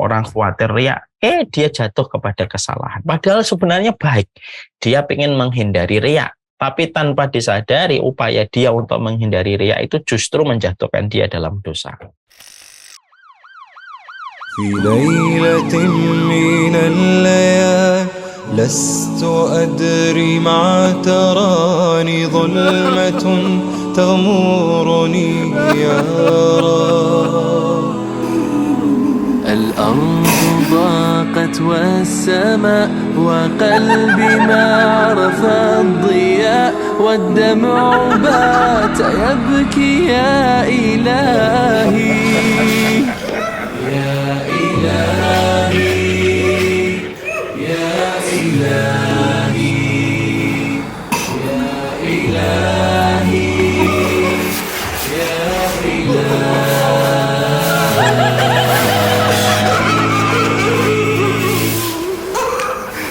orang khawatir riya, dia jatuh kepada kesalahan. Padahal sebenarnya baik, dia ingin menghindari riya, tapi tanpa disadari upaya dia untuk menghindari riya itu justru menjatuhkan dia dalam dosa. في ليلة من الليالي لست أدري ما تراني ظلمة تغمرني يا رب. الأرض ضاقت والسماء وقلبي ما عرف الضياء والدمع بات يبكي يا إلهي يا إلهي يا إلهي يا إلهي يا إلهي.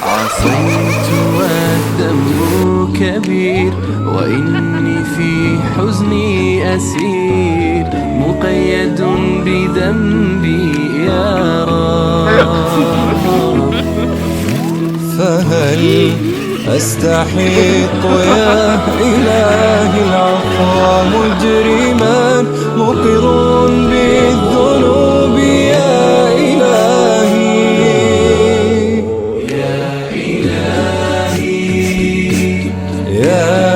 عصيت والذنب كبير وإني في حزني أسير مقيد بذنبي يا رب. فهل أستحق يا إلهي العفو مجرما مقر بالذنوب يا إلهي يا إلهي يا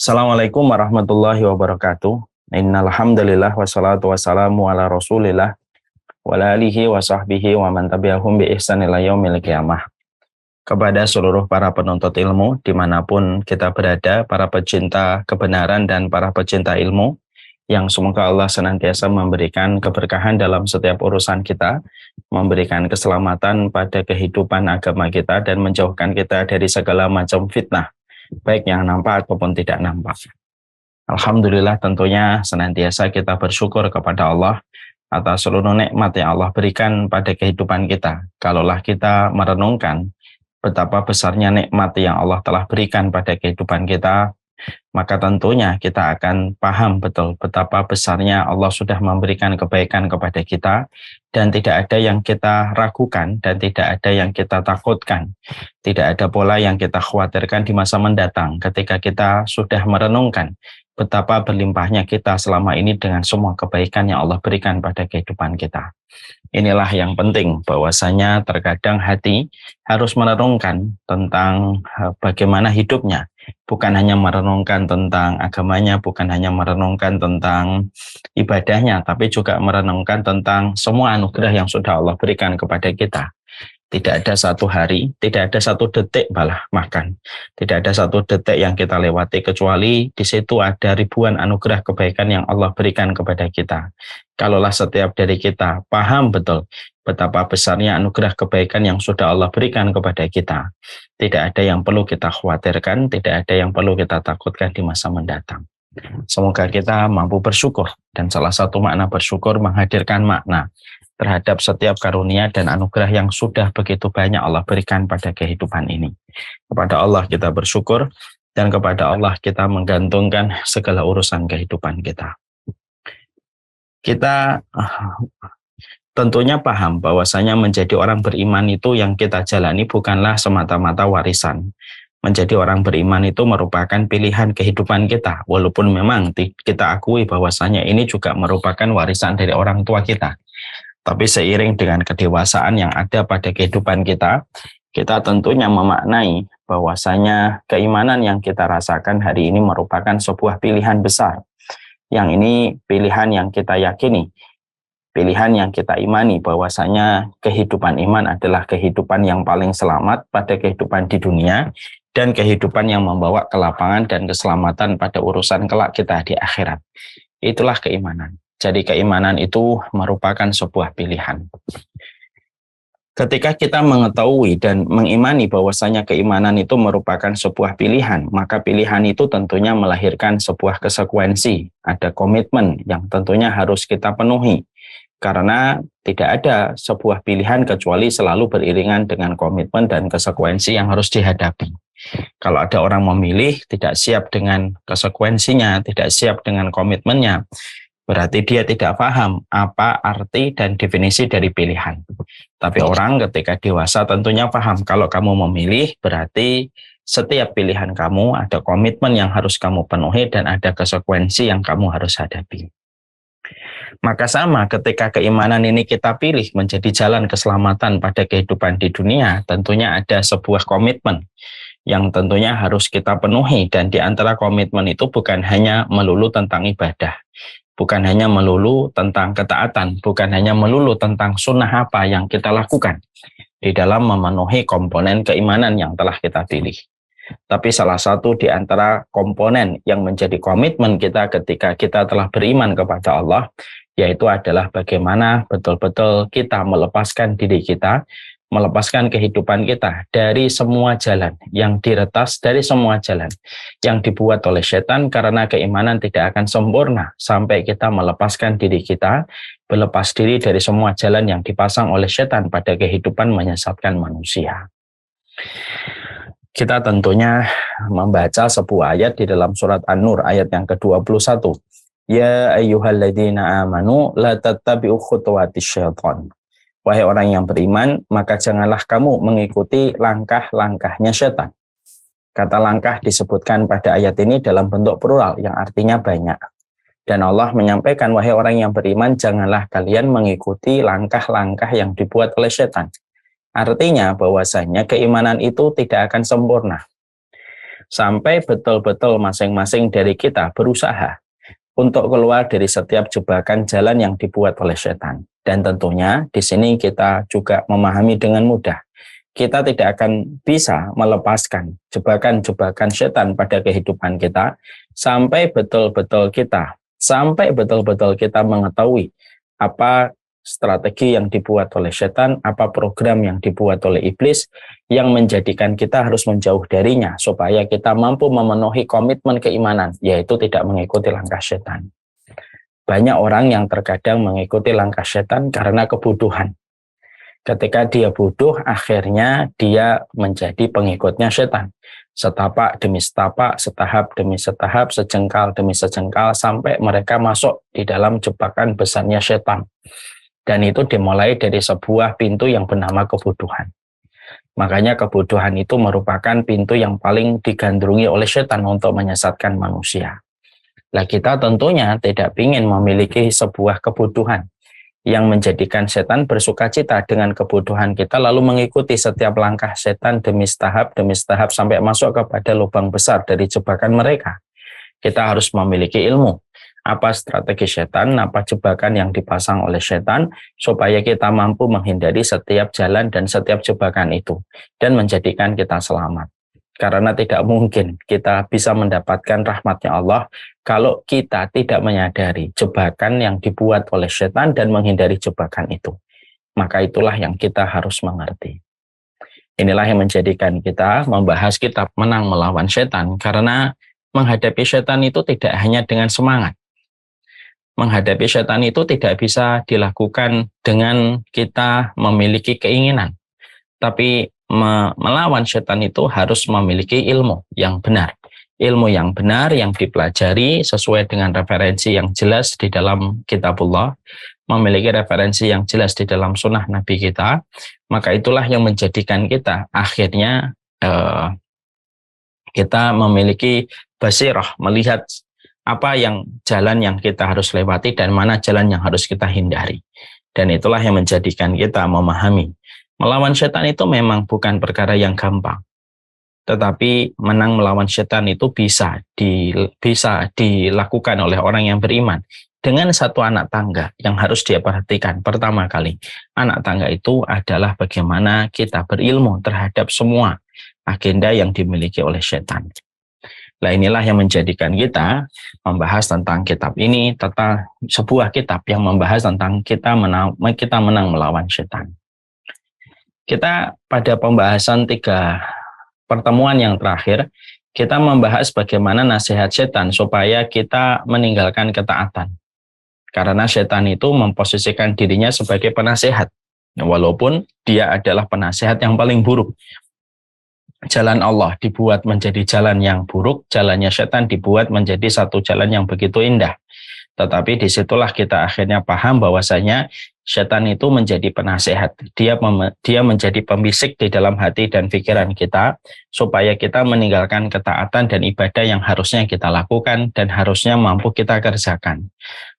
Assalamualaikum warahmatullahi wabarakatuh. Innal hamdalillah wassalatu wassalamu ala Rasulillah wa ala alihi wa sahbihi wa man tabi'ahum bi ihsan ila yaumil qiyamah. Kepada seluruh para penuntut ilmu dimanapun kita berada, para pecinta kebenaran dan para pecinta ilmu, yang semoga Allah senantiasa memberikan keberkahan dalam setiap urusan kita, memberikan keselamatan pada kehidupan agama kita dan menjauhkan kita dari segala macam fitnah, baik yang nampak ataupun tidak nampak. Alhamdulillah, tentunya senantiasa kita bersyukur kepada Allah atas seluruh nikmat yang Allah berikan pada kehidupan kita. Kalaulah kita merenungkan betapa besarnya nikmat yang Allah telah berikan pada kehidupan kita, maka tentunya kita akan paham betul betapa besarnya Allah sudah memberikan kebaikan kepada kita, dan tidak ada yang kita ragukan dan tidak ada yang kita takutkan. Tidak ada pola yang kita khawatirkan di masa mendatang ketika kita sudah merenungkan betapa berlimpahnya kita selama ini dengan semua kebaikan yang Allah berikan pada kehidupan kita. Inilah yang penting, bahwasanya terkadang hati harus merenungkan tentang bagaimana hidupnya, bukan hanya merenungkan tentang agamanya, bukan hanya merenungkan tentang ibadahnya, tapi juga merenungkan tentang semua anugerah yang sudah Allah berikan kepada kita. Tidak ada satu hari, tidak ada satu detik bahkan tidak ada satu detik yang kita lewati kecuali di situ ada ribuan anugerah kebaikan yang Allah berikan kepada kita. Kalaulah setiap dari kita paham betul betapa besarnya anugerah kebaikan yang sudah Allah berikan kepada kita, tidak ada yang perlu kita khawatirkan, tidak ada yang perlu kita takutkan di masa mendatang. Semoga kita mampu bersyukur, dan salah satu makna bersyukur menghadirkan makna terhadap setiap karunia dan anugerah yang sudah begitu banyak Allah berikan pada kehidupan ini. Kepada Allah kita bersyukur, dan kepada Allah kita menggantungkan segala urusan kehidupan kita. Kita tentunya paham bahwasanya menjadi orang beriman itu yang kita jalani bukanlah semata-mata warisan. Menjadi orang beriman itu merupakan pilihan kehidupan kita, walaupun memang kita akui bahwasanya ini juga merupakan warisan dari orang tua kita. Tapi seiring dengan kedewasaan yang ada pada kehidupan kita, kita tentunya memaknai bahwasanya keimanan yang kita rasakan hari ini merupakan sebuah pilihan besar. Yang ini pilihan yang kita yakini, pilihan yang kita imani bahwasanya kehidupan iman adalah kehidupan yang paling selamat pada kehidupan di dunia, dan kehidupan yang membawa kelapangan dan keselamatan pada urusan kelak kita di akhirat. Itulah keimanan. Jadi keimanan itu merupakan sebuah pilihan. Ketika kita mengetahui dan mengimani bahwasanya keimanan itu merupakan sebuah pilihan, maka pilihan itu tentunya melahirkan sebuah konsekuensi, ada komitmen yang tentunya harus kita penuhi. Karena tidak ada sebuah pilihan kecuali selalu beriringan dengan komitmen dan konsekuensi yang harus dihadapi. Kalau ada orang memilih tidak siap dengan konsekuensinya, tidak siap dengan komitmennya, berarti dia tidak paham apa arti dan definisi dari pilihan. Tapi orang ketika dewasa tentunya paham kalau kamu memilih berarti setiap pilihan kamu ada komitmen yang harus kamu penuhi dan ada konsekuensi yang kamu harus hadapi. Maka sama ketika keimanan ini kita pilih menjadi jalan keselamatan pada kehidupan di dunia, tentunya ada sebuah komitmen yang tentunya harus kita penuhi, dan di antara komitmen itu bukan hanya melulu tentang ibadah, bukan hanya melulu tentang ketaatan, bukan hanya melulu tentang sunnah apa yang kita lakukan di dalam memenuhi komponen keimanan yang telah kita pilih. Tapi salah satu di antara komponen yang menjadi komitmen kita ketika kita telah beriman kepada Allah, yaitu adalah bagaimana betul-betul kita melepaskan diri kita, melepaskan kehidupan kita dari semua jalan yang diretas, dari semua jalan yang dibuat oleh setan, karena keimanan tidak akan sempurna sampai kita melepaskan diri kita, berlepas diri dari semua jalan yang dipasang oleh setan pada kehidupan menyesatkan manusia. Kita tentunya membaca sebuah ayat di dalam surat An-Nur ayat yang ke-21. Ya ayyuhalladzina amanu la tattabi'u khutuwatis syaitan. Wahai orang yang beriman, maka janganlah kamu mengikuti langkah-langkahnya setan. Kata langkah disebutkan pada ayat ini dalam bentuk plural yang artinya banyak. Dan Allah menyampaikan, wahai orang yang beriman, janganlah kalian mengikuti langkah-langkah yang dibuat oleh setan. Artinya bahwasanya keimanan itu tidak akan sempurna sampai betul-betul masing-masing dari kita berusaha untuk keluar dari setiap jebakan jalan yang dibuat oleh setan. Dan tentunya di sini kita juga memahami dengan mudah, kita tidak akan bisa melepaskan jebakan-jebakan setan pada kehidupan kita sampai betul-betul kita mengetahui apa strategi yang dibuat oleh setan, apa program yang dibuat oleh iblis yang menjadikan kita harus menjauh darinya supaya kita mampu memenuhi komitmen keimanan, yaitu tidak mengikuti langkah setan. Banyak orang yang terkadang mengikuti langkah setan karena kebutuhan. Ketika dia butuh, akhirnya dia menjadi pengikutnya setan. Setapak demi setapak, setahap demi setahap, sejengkal demi sejengkal, sampai mereka masuk di dalam jebakan besarnya setan. Dan itu dimulai dari sebuah pintu yang bernama kebutuhan. Makanya kebutuhan itu merupakan pintu yang paling digandrungi oleh setan untuk menyesatkan manusia. Nah, kita tentunya tidak ingin memiliki sebuah kebutuhan yang menjadikan setan bersukacita dengan kebutuhan kita, lalu mengikuti setiap langkah setan demi setahap sampai masuk kepada lubang besar dari jebakan mereka. Kita harus memiliki ilmu. Apa strategi setan, apa jebakan yang dipasang oleh setan, supaya kita mampu menghindari setiap jalan dan setiap jebakan itu, dan menjadikan kita selamat. Karena tidak mungkin kita bisa mendapatkan rahmatnya Allah kalau kita tidak menyadari jebakan yang dibuat oleh setan dan menghindari jebakan itu. Maka itulah yang kita harus mengerti. Inilah yang menjadikan kita membahas kitab Menang Melawan Setan, karena menghadapi setan itu tidak hanya dengan semangat. Menghadapi setan itu tidak bisa dilakukan dengan kita memiliki keinginan. Tapi melawan setan itu harus memiliki ilmu yang benar. Ilmu yang benar yang dipelajari sesuai dengan referensi yang jelas di dalam kitabullah, memiliki referensi yang jelas di dalam sunnah Nabi kita, maka itulah yang menjadikan kita akhirnya kita memiliki basirah, melihat apa yang jalan yang kita harus lewati dan mana jalan yang harus kita hindari. Dan itulah yang menjadikan kita memahami melawan setan itu memang bukan perkara yang gampang. Tetapi menang melawan setan itu bisa dilakukan oleh orang yang beriman dengan satu anak tangga yang harus dia perhatikan. Pertama kali, anak tangga itu adalah bagaimana kita berilmu terhadap semua agenda yang dimiliki oleh setan. Nah, inilah yang menjadikan kita membahas tentang kitab ini, tentang sebuah kitab yang membahas tentang kita menang melawan setan. Kita pada pembahasan 3 pertemuan yang terakhir, kita membahas bagaimana nasihat setan supaya kita meninggalkan ketaatan. Karena setan itu memposisikan dirinya sebagai penasehat, walaupun dia adalah penasehat yang paling buruk. Jalan Allah dibuat menjadi jalan yang buruk, jalannya setan dibuat menjadi satu jalan yang begitu indah. Tetapi disitulah kita akhirnya paham bahwasanya setan itu menjadi penasehat. Dia menjadi pembisik di dalam hati dan pikiran kita supaya kita meninggalkan ketaatan dan ibadah yang harusnya kita lakukan dan harusnya mampu kita kerjakan.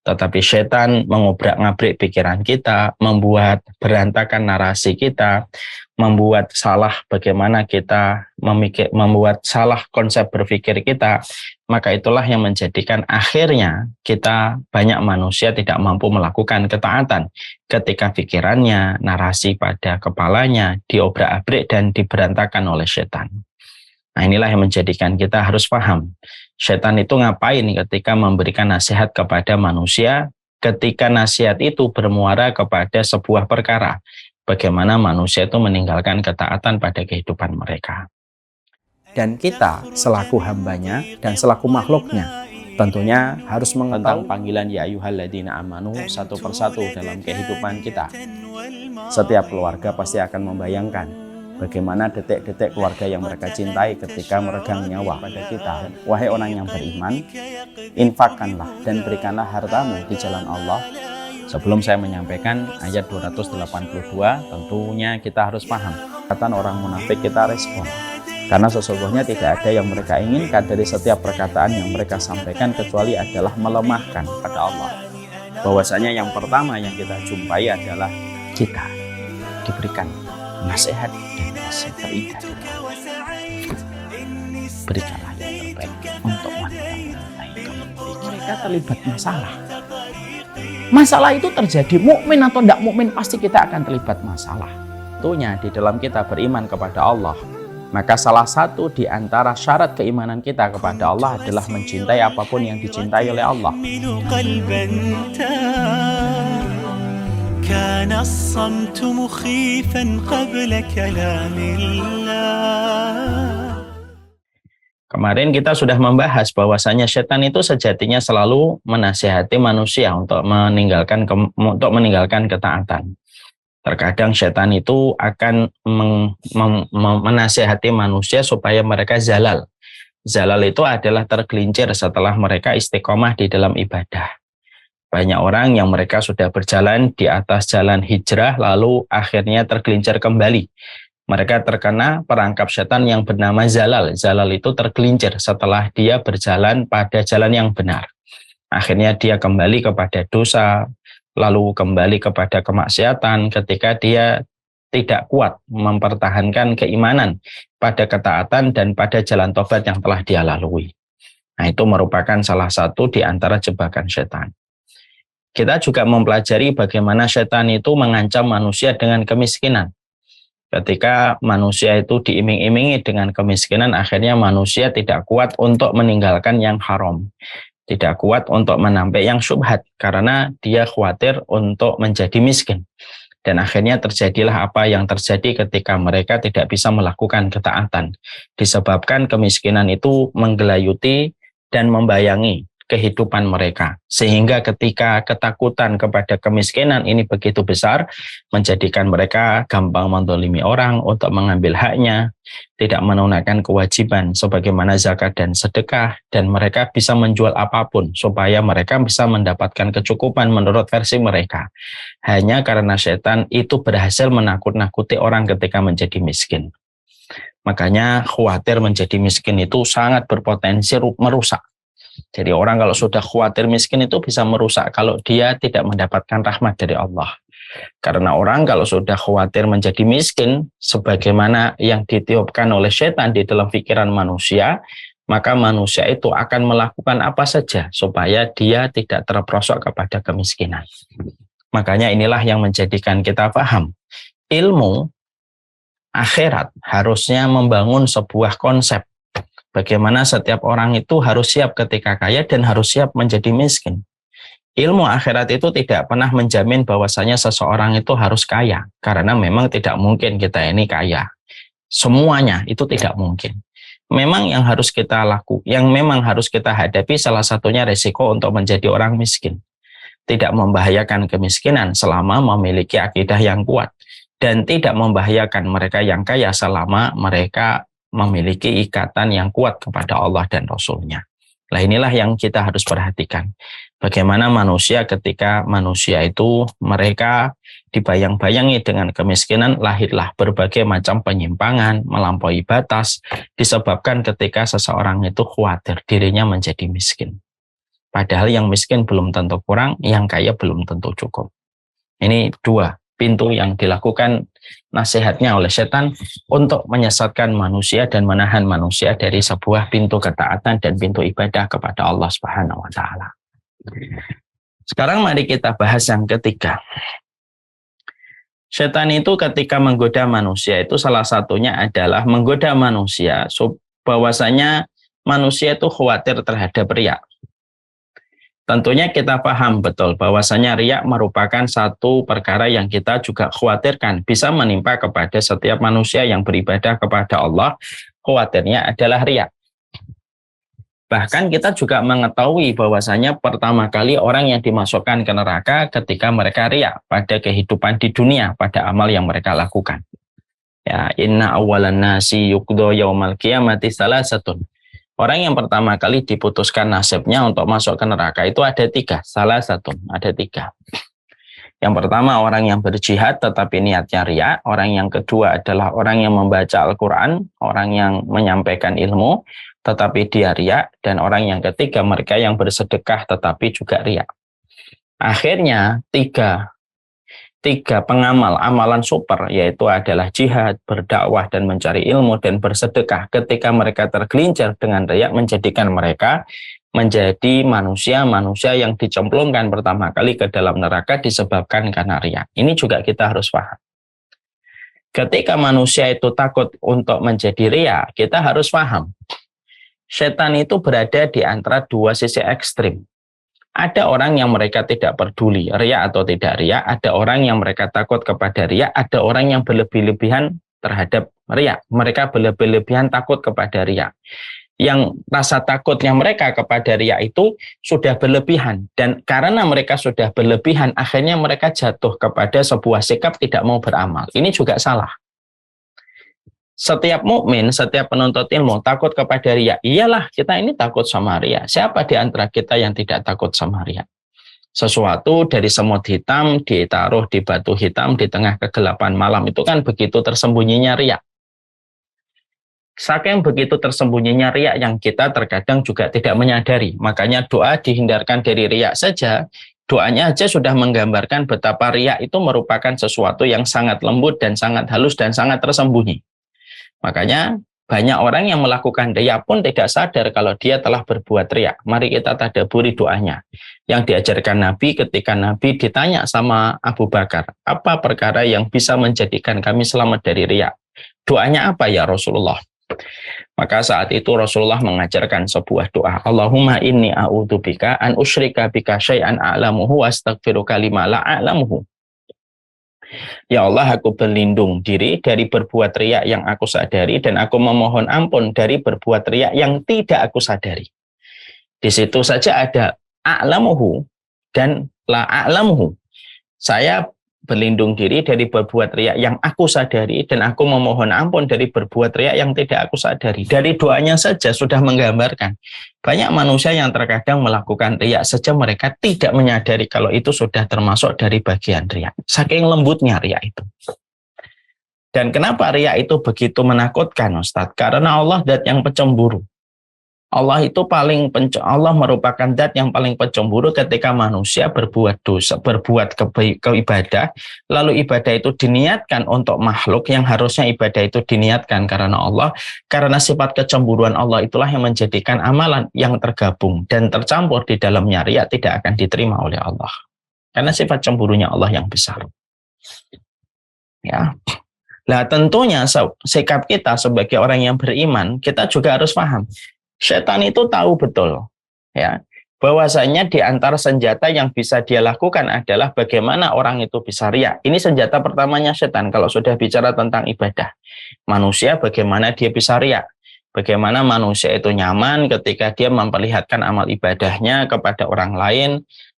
Tetapi setan mengobrak-ngabrik pikiran kita, membuat berantakan narasi kita, membuat salah bagaimana kita membuat salah konsep berpikir kita. Maka itulah yang menjadikan akhirnya kita banyak manusia tidak mampu melakukan ketaatan ketika pikirannya, narasi pada kepalanya diobrak-abrik dan diberantakan oleh setan. Nah, inilah yang menjadikan kita harus paham. Setan itu ngapain ketika memberikan nasihat kepada manusia, ketika nasihat itu bermuara kepada sebuah perkara. Bagaimana manusia itu meninggalkan ketaatan pada kehidupan mereka. Dan kita selaku hambanya dan selaku makhluknya tentunya harus mengetahui panggilan ya ayyuhalladzina amanu satu persatu dalam kehidupan kita. Setiap keluarga pasti akan membayangkan bagaimana detik-detik keluarga yang mereka cintai ketika meregang nyawa pada kita. Wahai orang yang beriman, infakkanlah dan berikanlah hartamu di jalan Allah. Sebelum saya menyampaikan ayat 282, tentunya kita harus paham. Kata orang munafik kita respon. Karena sesungguhnya tidak ada yang mereka inginkan dari setiap perkataan yang mereka sampaikan kecuali adalah melemahkan pada Allah. Bahwasanya yang pertama yang kita jumpai adalah kita diberikan nasihat dan nasihat terindah. Berikanlah yang terbaik untuk wanita-wanita yang mereka terlibat masalah. Masalah itu terjadi mukmin atau tidak mukmin pasti kita akan terlibat masalah. Tentunya di dalam kita beriman kepada Allah, maka salah satu di antara syarat keimanan kita kepada Allah adalah mencintai apapun yang dicintai oleh Allah. Kemarin kita sudah membahas bahwasanya setan itu sejatinya selalu menasihati manusia untuk meninggalkan ketaatan. Terkadang setan itu akan menasihati manusia supaya mereka zalal. Zalal itu adalah tergelincir setelah mereka istiqomah di dalam ibadah. Banyak orang yang mereka sudah berjalan di atas jalan hijrah lalu akhirnya tergelincir kembali. Mereka terkena perangkap setan yang bernama zalal. Zalal itu tergelincir setelah dia berjalan pada jalan yang benar. Akhirnya dia kembali kepada dosa, lalu kembali kepada kemaksiatan ketika dia tidak kuat mempertahankan keimanan pada ketaatan dan pada jalan tobat yang telah dia lalui. Nah, itu merupakan salah satu di antara jebakan setan. Kita juga mempelajari bagaimana setan itu mengancam manusia dengan kemiskinan. Ketika manusia itu diiming-imingi dengan kemiskinan, akhirnya manusia tidak kuat untuk meninggalkan yang haram. Tidak kuat untuk menampik yang syubhat karena dia khawatir untuk menjadi miskin. Dan akhirnya terjadilah apa yang terjadi ketika mereka tidak bisa melakukan ketaatan. Disebabkan kemiskinan itu menggelayuti dan membayangi kehidupan mereka. Sehingga ketika ketakutan kepada kemiskinan ini begitu besar, menjadikan mereka gampang menzalimi orang untuk mengambil haknya, tidak menunaikan kewajiban sebagaimana zakat dan sedekah, dan mereka bisa menjual apapun supaya mereka bisa mendapatkan kecukupan menurut versi mereka. Hanya karena setan itu berhasil menakut-nakuti orang ketika menjadi miskin. Makanya khawatir menjadi miskin itu sangat berpotensi merusak. Jadi orang kalau sudah khawatir miskin itu bisa merusak kalau dia tidak mendapatkan rahmat dari Allah. Karena orang kalau sudah khawatir menjadi miskin, sebagaimana yang ditiupkan oleh setan di dalam pikiran manusia, maka manusia itu akan melakukan apa saja supaya dia tidak terperosok kepada kemiskinan. Makanya inilah yang menjadikan kita paham. Ilmu akhirat harusnya membangun sebuah konsep. Bagaimana setiap orang itu harus siap ketika kaya dan harus siap menjadi miskin. ilmu akhirat itu tidak pernah menjamin bahwasanya seseorang itu harus kaya, karena memang tidak mungkin kita ini kaya. Semuanya itu tidak mungkin. Memang yang harus kita yang memang harus kita hadapi salah satunya resiko untuk menjadi orang miskin. Tidak membahayakan kemiskinan selama memiliki akidah yang kuat, dan tidak membahayakan mereka yang kaya selama mereka memiliki ikatan yang kuat kepada Allah dan Rasul-Nya. Nah, inilah yang kita harus perhatikan. Bagaimana manusia ketika manusia itu mereka dibayang-bayangi dengan kemiskinan, lahirlah berbagai macam penyimpangan, melampaui batas, disebabkan ketika seseorang itu khawatir dirinya menjadi miskin. Padahal yang miskin belum tentu kurang, yang kaya belum tentu cukup. Ini dua pintu yang dilakukan nasihatnya oleh setan untuk menyesatkan manusia dan menahan manusia dari sebuah pintu ketaatan dan pintu ibadah kepada Allah Subhanahu wa Ta'ala. Sekarang mari kita bahas yang ketiga. Setan itu ketika menggoda manusia itu salah satunya adalah menggoda manusia bahwasanya manusia itu khawatir terhadap riya. Tentunya kita paham betul bahwasanya riya merupakan satu perkara yang kita juga khawatirkan bisa menimpa kepada setiap manusia yang beribadah kepada Allah. Khawatirnya adalah riya. Bahkan kita juga mengetahui bahwasanya pertama kali orang yang dimasukkan ke neraka ketika mereka riya pada kehidupan di dunia, pada amal yang mereka lakukan. Ya, inna awalan nasi yuqdo yaumal qiyamati salasatun. Orang yang pertama kali diputuskan nasibnya untuk masuk ke neraka itu ada tiga, salah satu, ada tiga. Yang pertama orang yang berjihad tetapi niatnya riya, orang yang kedua adalah orang yang membaca Al-Quran, orang yang menyampaikan ilmu tetapi dia riya, dan orang yang ketiga mereka yang bersedekah tetapi juga riya. Akhirnya tiga pengamal amalan super, yaitu adalah jihad, berdakwah dan mencari ilmu dan bersedekah, ketika mereka tergelincir dengan riya menjadikan mereka menjadi manusia yang dicemplungkan pertama kali ke dalam neraka disebabkan karena riya. Ini juga kita harus paham. Ketika manusia itu takut untuk menjadi riya, kita harus paham setan itu berada di antara dua sisi ekstrim. Ada orang yang mereka tidak peduli riya atau tidak riya, ada orang yang mereka takut kepada riya, ada orang yang berlebih-lebihan terhadap riya. Mereka berlebih-lebihan takut kepada riya. Yang rasa takutnya mereka kepada riya itu sudah berlebihan, dan karena mereka sudah berlebihan, akhirnya mereka jatuh kepada sebuah sikap tidak mau beramal. Ini juga salah. Setiap mukmin, setiap penuntut ilmu takut kepada riya. Iyalah, kita ini takut sama riya. Siapa di antara kita yang tidak takut sama riya? Sesuatu dari semut hitam ditaruh di batu hitam di tengah kegelapan malam, itu kan begitu tersembunyinya riya. Saking begitu tersembunyinya riya yang kita terkadang juga tidak menyadari. Makanya doa dihindarkan dari riya saja. Doanya aja sudah menggambarkan betapa riya itu merupakan sesuatu yang sangat lembut dan sangat halus dan sangat tersembunyi. Makanya banyak orang yang melakukan riya pun tidak sadar kalau dia telah berbuat riya. Mari kita tadabburi doanya yang diajarkan Nabi ketika Nabi ditanya sama Abu Bakar, apa perkara yang bisa menjadikan kami selamat dari riya? Doanya apa ya Rasulullah? Maka saat itu Rasulullah mengajarkan sebuah doa, Allahumma inni a'udzubika an usyrika bika syai'an a'lamuhu wa astaghfiruka lima la a'lamuhu. Ya Allah, aku berlindung diri dari berbuat riya yang aku sadari, dan aku memohon ampun dari berbuat riya yang tidak aku sadari. Di situ saja ada a'lamuhu dan la a'lamuhu. Saya berlindung diri dari berbuat riya yang aku sadari, dan aku memohon ampun dari berbuat riya yang tidak aku sadari. Dari doanya saja sudah menggambarkan banyak manusia yang terkadang melakukan riya saja mereka tidak menyadari kalau itu sudah termasuk dari bagian riya. Saking lembutnya riya itu. Dan kenapa riya itu begitu menakutkan, Ustadz? Karena Allah zat yang pencemburu. Allah merupakan zat yang paling pencemburu ketika manusia berbuat dosa, berbuat ibadah, lalu ibadah itu diniatkan untuk makhluk yang harusnya ibadah itu diniatkan karena Allah. Karena sifat kecemburuan Allah itulah yang menjadikan amalan yang tergabung dan tercampur di dalamnya riya tidak akan diterima oleh Allah. Karena sifat cemburunya Allah yang besar. Ya. Nah, tentunya sikap kita sebagai orang yang beriman, kita juga harus paham. Setan itu tahu betul, ya, bahwasanya di antara senjata yang bisa dia lakukan adalah bagaimana orang itu bisa riya. Ini senjata pertamanya setan kalau sudah bicara tentang ibadah. Manusia bagaimana dia bisa riya. Bagaimana manusia itu nyaman ketika dia memperlihatkan amal ibadahnya kepada orang lain,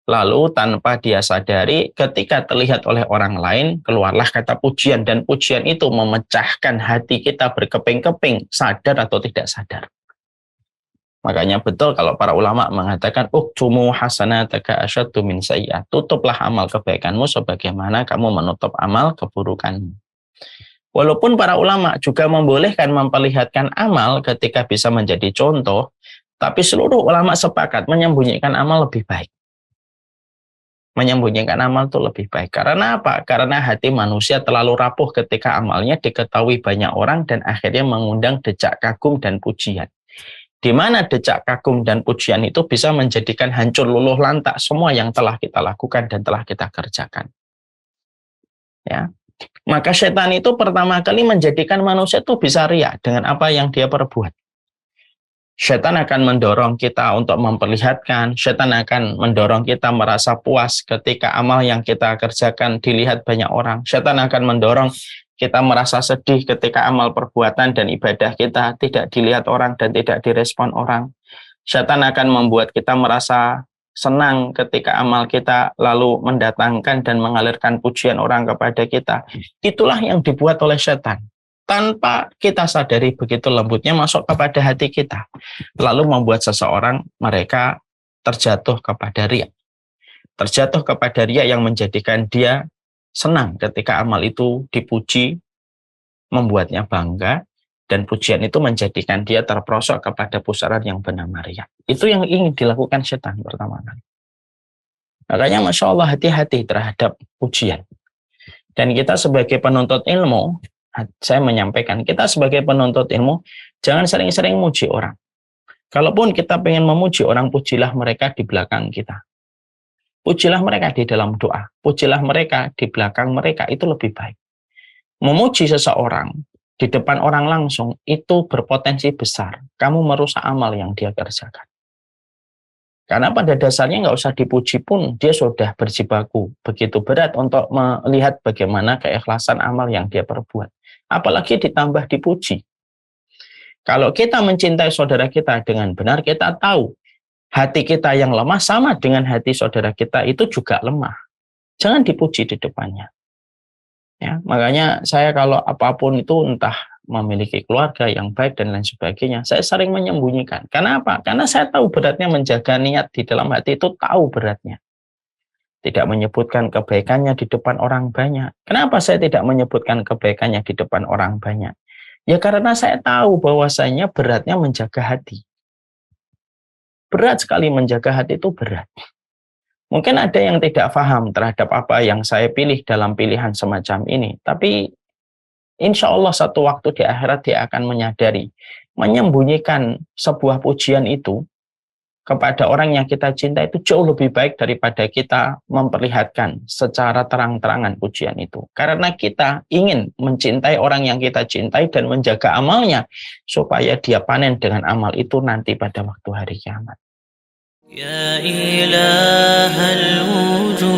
lalu tanpa dia sadari ketika terlihat oleh orang lain, keluarlah kata pujian, dan pujian itu memecahkan hati kita berkeping-keping, sadar atau tidak sadar. Makanya betul kalau para ulama mengatakan uktumu hasanataka asyaddu min sayyi'at. Tutuplah amal kebaikanmu sebagaimana kamu menutup amal keburukanmu. Walaupun para ulama juga membolehkan memperlihatkan amal ketika bisa menjadi contoh, tapi seluruh ulama sepakat menyembunyikan amal lebih baik. Menyembunyikan amal itu lebih baik. Karena apa? Karena hati manusia terlalu rapuh ketika amalnya diketahui banyak orang dan akhirnya mengundang decak kagum dan pujian. Di mana decak kagum dan pujian itu bisa menjadikan hancur luluh lantak semua yang telah kita lakukan dan telah kita kerjakan. Ya. Maka setan itu pertama kali menjadikan manusia itu bisa riya dengan apa yang dia perbuat. Setan akan mendorong kita untuk memperlihatkan, setan akan mendorong kita merasa puas ketika amal yang kita kerjakan dilihat banyak orang. Setan akan mendorong kita merasa sedih ketika amal perbuatan dan ibadah kita tidak dilihat orang dan tidak direspon orang. Setan akan membuat kita merasa senang ketika amal kita lalu mendatangkan dan mengalirkan pujian orang kepada kita. Itulah yang dibuat oleh setan. Tanpa kita sadari begitu lembutnya masuk kepada hati kita. Lalu membuat seseorang mereka terjatuh kepada riya. Terjatuh kepada riya yang menjadikan dia senang ketika amal itu dipuji, membuatnya bangga, dan pujian itu menjadikan dia terperosok kepada pusaran yang bernama riya. Itu yang ingin dilakukan setan pertama kali. Makanya Masya Allah hati-hati terhadap pujian. Dan kita sebagai penuntut ilmu, saya menyampaikan, kita sebagai penuntut ilmu, jangan sering-sering muji orang. Kalaupun kita pengen memuji orang, pujilah mereka di belakang kita. Pujilah mereka di dalam doa. Pujilah mereka di belakang mereka. Itu lebih baik. Memuji seseorang di depan orang langsung itu berpotensi besar. Kamu merusak amal yang dia kerjakan. Karena pada dasarnya nggak usah dipuji pun dia sudah berjibaku begitu berat untuk melihat bagaimana keikhlasan amal yang dia perbuat. Apalagi ditambah dipuji. Kalau kita mencintai saudara kita dengan benar, kita tahu hati kita yang lemah sama dengan hati saudara kita itu juga lemah. Jangan dipuji di depannya. Ya, makanya saya kalau apapun itu entah memiliki keluarga yang baik dan lain sebagainya, saya sering menyembunyikan. Karena apa? Karena saya tahu beratnya menjaga niat di dalam hati itu, tahu beratnya. Tidak menyebutkan kebaikannya di depan orang banyak. Kenapa saya tidak menyebutkan kebaikannya di depan orang banyak? Ya karena saya tahu bahwasanya beratnya menjaga hati. Berat sekali menjaga hati itu berat. Mungkin ada yang tidak paham terhadap apa yang saya pilih dalam pilihan semacam ini. Tapi insya Allah satu waktu di akhirat dia akan menyadari. Menyembunyikan sebuah pujian itu kepada orang yang kita cinta itu jauh lebih baik daripada kita memperlihatkan secara terang-terangan pujian itu. Karena kita ingin mencintai orang yang kita cintai dan menjaga amalnya supaya dia panen dengan amal itu nanti pada waktu hari kiamat. Ya ilahal wujud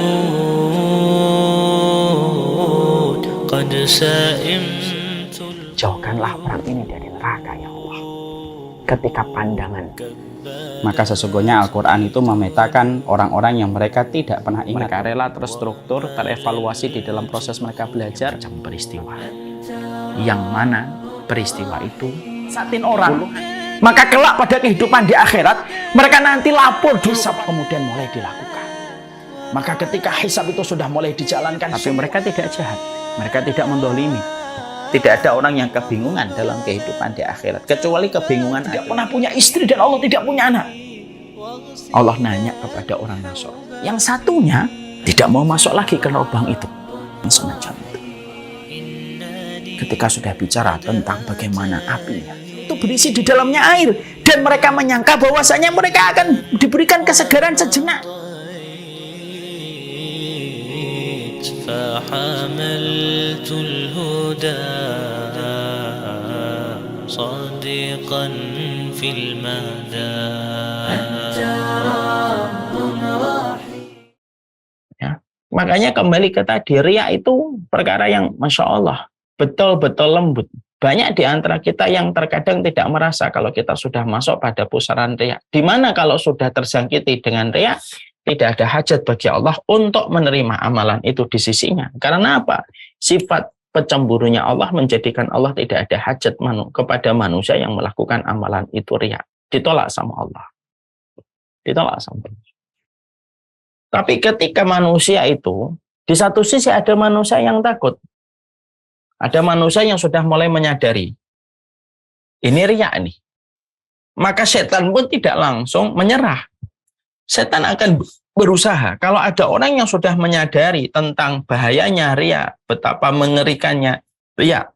qad sa'imtul. Jauhkanlah orang ini dari neraka ya Allah. Ketika pandangan, maka sesungguhnya Al-Quran itu memetakan orang-orang yang mereka tidak pernah ingat. Mereka rela terstruktur, terevaluasi di dalam proses mereka belajar peristiwa. Yang mana peristiwa itu Satin orang, maka kelak pada kehidupan di akhirat, mereka nanti lapor hisab kemudian mulai dilakukan. Maka ketika hisab itu sudah mulai dijalankan, tapi mereka tidak jahat, mereka tidak mendolimi. Tidak ada orang yang kebingungan dalam kehidupan di akhirat, kecuali kebingungan tidak pernah punya istri dan Allah tidak punya anak. Allah nanya kepada orang Nasr, yang satunya tidak mau masuk lagi ke lubang itu. Semacam itu. Ketika sudah bicara tentang bagaimana apinya itu berisi di dalamnya air, dan mereka menyangka bahwasanya mereka akan diberikan kesegaran sejenak. فحملت الهدى صادقا في المدى. Ya. Makanya kembali ke tadi, riya itu perkara yang Masya Allah, betul-betul lembut. Banyak di antara kita yang terkadang tidak merasa kalau kita sudah masuk pada pusaran riya. Di mana kalau sudah tersakiti dengan riya, tidak ada hajat bagi Allah untuk menerima amalan itu di sisinya. Karena apa? Sifat pecemburunya Allah menjadikan Allah tidak ada hajat kepada manusia yang melakukan amalan itu riya. Ditolak sama Allah. Ditolak sama Allah. Tapi ketika manusia itu, di satu sisi ada manusia yang takut. Ada manusia yang sudah mulai menyadari. Ini riya nih. Maka setan pun tidak langsung menyerah. Setan akan berusaha. Kalau ada orang yang sudah menyadari tentang bahayanya riya, betapa mengerikannya riya,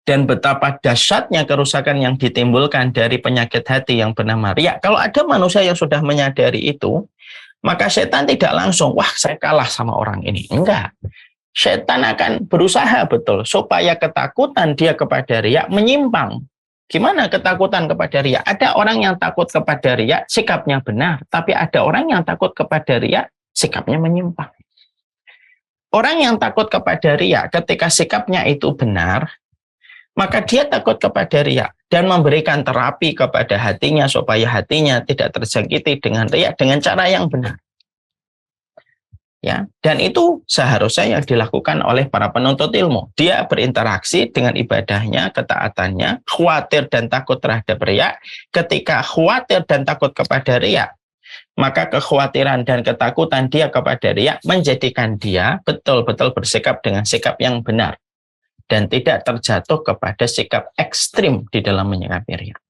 dan betapa dahsyatnya kerusakan yang ditimbulkan dari penyakit hati yang bernama riya. Kalau ada manusia yang sudah menyadari itu, maka setan tidak langsung, wah saya kalah sama orang ini. Enggak. Setan akan berusaha betul supaya ketakutan dia kepada riya menyimpang. Gimana ketakutan kepada riya? Ada orang yang takut kepada riya, sikapnya benar. Tapi ada orang yang takut kepada riya, sikapnya menyimpang. Orang yang takut kepada riya, ketika sikapnya itu benar, maka dia takut kepada riya dan memberikan terapi kepada hatinya supaya hatinya tidak tersakiti dengan riya dengan cara yang benar. Ya, dan itu seharusnya yang dilakukan oleh para penuntut ilmu. Dia berinteraksi dengan ibadahnya, ketaatannya, khawatir dan takut terhadap riya. Ketika khawatir dan takut kepada riya, maka kekhawatiran dan ketakutan dia kepada riya menjadikan dia betul-betul bersikap dengan sikap yang benar dan tidak terjatuh kepada sikap ekstrim di dalam menyikapi riya.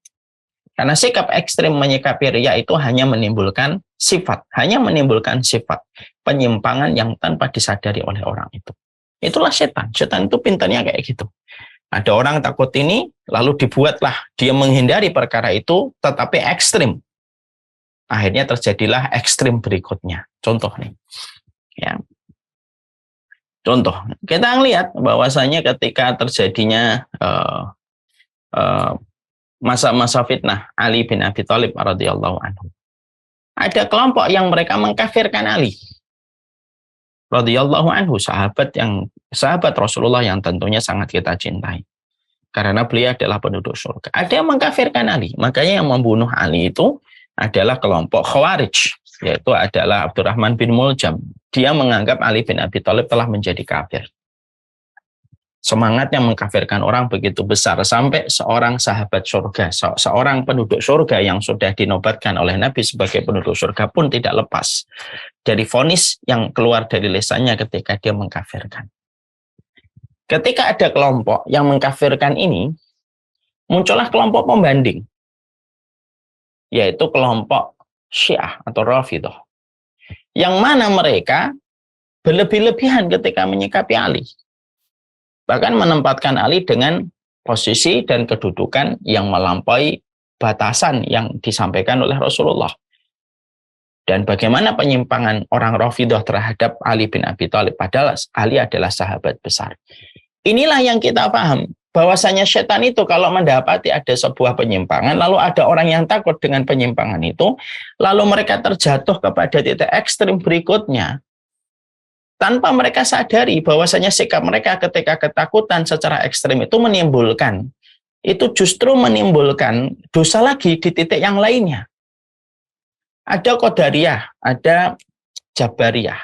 Karena sikap ekstrim menyikapi riya itu hanya menimbulkan sifat penyimpangan yang tanpa disadari oleh orang itu. Itulah setan. Setan itu pintarnya kayak gitu. Ada orang takut ini, lalu dibuatlah dia menghindari perkara itu, tetapi ekstrim. Akhirnya terjadilah ekstrim berikutnya. Contoh nih. Ya. Contoh, kita lihat bahwasanya ketika terjadinya masa-masa fitnah Ali bin Abi Thalib radhiyallahu anhu. Ada kelompok yang mereka mengkafirkan Ali radhiyallahu anhu, sahabat Rasulullah yang tentunya sangat kita cintai. Karena beliau adalah penduduk surga. Ada yang mengkafirkan Ali, makanya yang membunuh Ali itu adalah kelompok Khawarij, yaitu adalah Abdurrahman bin Muljam. Dia menganggap Ali bin Abi Thalib telah menjadi kafir. Semangatnya mengkafirkan orang begitu besar sampai seorang sahabat surga, seorang penduduk surga yang sudah dinobatkan oleh Nabi sebagai penduduk surga pun tidak lepas dari vonis yang keluar dari lisannya ketika dia mengkafirkan. Ketika ada kelompok yang mengkafirkan ini, muncullah kelompok pembanding, yaitu kelompok Syiah atau Rafidhah, yang mana mereka berlebih-lebihan ketika menyikapi Ali. Bahkan menempatkan Ali dengan posisi dan kedudukan yang melampaui batasan yang disampaikan oleh Rasulullah. Dan bagaimana penyimpangan orang Rafidhah terhadap Ali bin Abi Thalib, padahal Ali adalah sahabat besar. Inilah yang kita paham, bahwasanya setan itu kalau mendapati ada sebuah penyimpangan, lalu ada orang yang takut dengan penyimpangan itu, lalu mereka terjatuh kepada titik ekstrim berikutnya, tanpa mereka sadari bahwasanya sikap mereka ketika ketakutan secara ekstrim itu justru menimbulkan dosa lagi di titik yang lainnya. Ada Qadariyah, ada Jabariyah.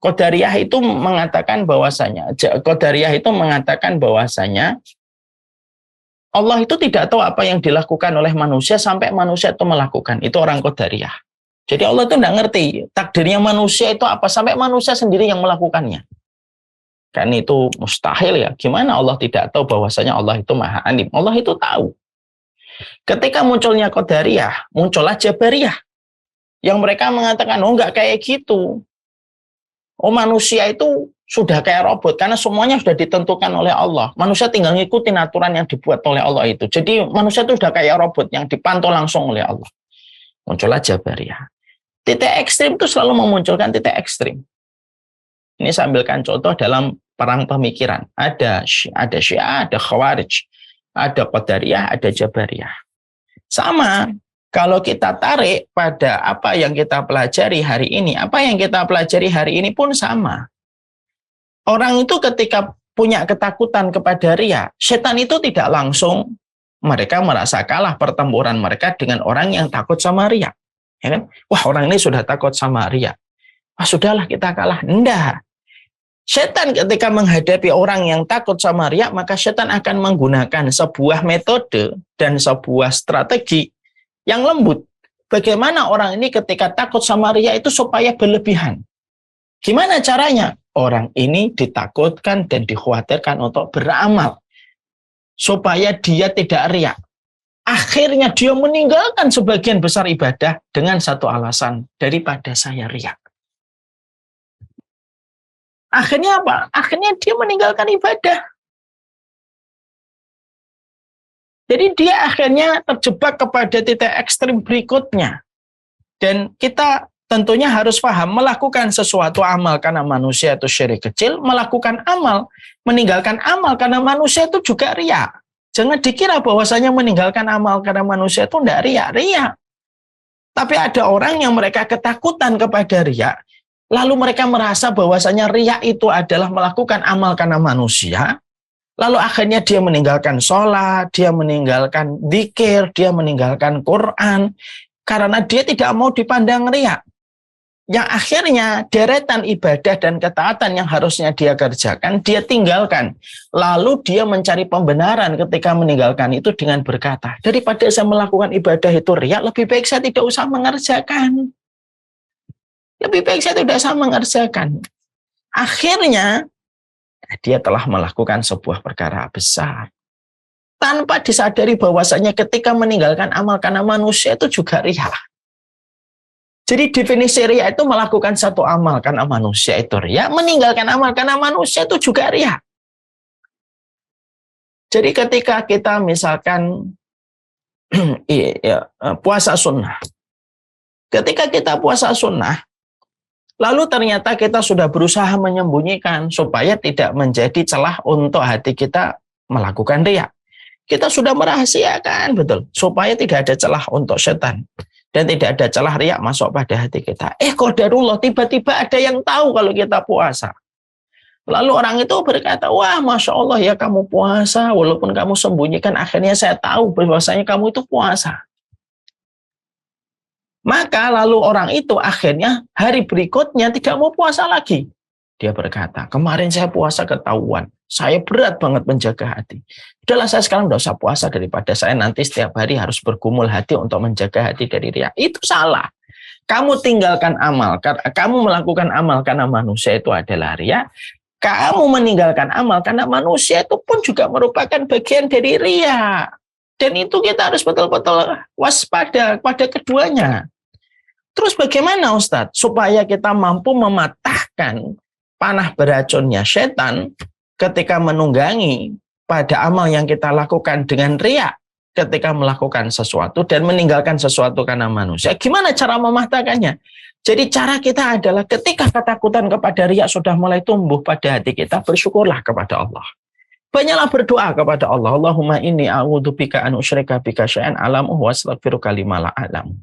Qadariyah itu mengatakan bahwasanya Allah itu tidak tahu apa yang dilakukan oleh manusia sampai manusia itu melakukan. Itu orang Qadariyah. Jadi Allah itu tidak ngerti takdirnya manusia itu apa sampai manusia sendiri yang melakukannya. Kan itu mustahil ya. Gimana Allah tidak tahu bahwasanya Allah itu Maha Alim? Allah itu tahu. Ketika munculnya Qadariyah, muncullah Jabariyah. Yang mereka mengatakan, oh enggak kayak gitu. Oh manusia itu sudah kayak robot karena semuanya sudah ditentukan oleh Allah. Manusia tinggal ngikutin aturan yang dibuat oleh Allah itu. Jadi manusia itu sudah kayak robot yang dipantau langsung oleh Allah. Muncullah Jabariyah. Titik ekstrim itu selalu memunculkan titik ekstrim. Ini saya ambilkan contoh dalam perang pemikiran. Ada Syiah, ada Khawarij. Ada Qadariyah, ada Jabariyah. Sama, kalau kita tarik pada apa yang kita pelajari hari ini, apa yang kita pelajari hari ini pun sama. Orang itu ketika punya ketakutan kepada riya, setan itu tidak langsung mereka merasa kalah pertempuran mereka dengan orang yang takut sama riya. Ya kan? Wah, orang ini sudah takut sama riya. Wah, sudahlah kita kalah. Enggak. Setan ketika menghadapi orang yang takut sama riya, maka setan akan menggunakan sebuah metode dan sebuah strategi yang lembut. Bagaimana orang ini ketika takut sama riya itu supaya berlebihan. Gimana caranya? Orang ini ditakutkan dan dikhawatirkan untuk beramal. Supaya dia tidak riya. Akhirnya dia meninggalkan sebagian besar ibadah dengan satu alasan, daripada saya riya. Akhirnya apa? Akhirnya dia meninggalkan ibadah. Jadi dia akhirnya terjebak kepada titik ekstrim berikutnya. Dan kita tentunya harus paham, melakukan sesuatu amal karena manusia itu syirik kecil, melakukan amal, meninggalkan amal karena manusia itu juga riya. Jangan dikira bahwasanya meninggalkan amal karena manusia itu tidak riya. Tapi ada orang yang mereka ketakutan kepada riya, lalu mereka merasa bahwasanya riya itu adalah melakukan amal karena manusia, lalu akhirnya dia meninggalkan sholat, dia meninggalkan dzikir, dia meninggalkan Quran, karena dia tidak mau dipandang riya. Yang akhirnya deretan ibadah dan ketaatan yang harusnya dia kerjakan, dia tinggalkan. Lalu dia mencari pembenaran ketika meninggalkan itu dengan berkata, daripada saya melakukan ibadah itu riya, lebih baik saya tidak usah mengerjakan. Lebih baik saya tidak usah mengerjakan. Akhirnya, dia telah melakukan sebuah perkara besar. Tanpa disadari bahwasanya ketika meninggalkan amal karena manusia itu juga riya. Jadi definisi riya itu melakukan satu amal karena manusia itu riya, meninggalkan amal karena manusia itu juga riya. Jadi ketika kita misalkan puasa sunnah, ketika kita puasa sunnah, lalu ternyata kita sudah berusaha menyembunyikan supaya tidak menjadi celah untuk hati kita melakukan riya. Kita sudah merahasiakan, betul, supaya tidak ada celah untuk setan. Dan tidak ada celah riya masuk pada hati kita. Qadarullah, tiba-tiba ada yang tahu kalau kita puasa. Lalu orang itu berkata, wah Masya Allah ya kamu puasa, walaupun kamu sembunyikan, akhirnya saya tahu bahwasanya kamu itu puasa. Maka lalu orang itu akhirnya hari berikutnya tidak mau puasa lagi. Dia berkata, kemarin saya puasa ketahuan, saya berat banget menjaga hati. Udahlah saya sekarang tidak usah puasa daripada saya nanti setiap hari harus bergumul hati untuk menjaga hati dari riya. Itu salah. Kamu tinggalkan amal, kamu melakukan amal karena manusia itu adalah riya. Kamu meninggalkan amal karena manusia itu pun juga merupakan bagian dari riya. Dan itu kita harus betul-betul waspada pada keduanya. Terus bagaimana Ustadz? Supaya kita mampu mematahkan panah beracunnya setan ketika menunggangi pada amal yang kita lakukan dengan riya ketika melakukan sesuatu dan meninggalkan sesuatu karena manusia. Gimana cara mematahkannya? Jadi cara kita adalah ketika ketakutan kepada riya sudah mulai tumbuh pada hati kita, bersyukurlah kepada Allah. Banyaklah berdoa kepada Allah. Allahumma inni a'udzubika an usyrika bika syai'an a'lamu wa astaghfiruka lima la a'lamu.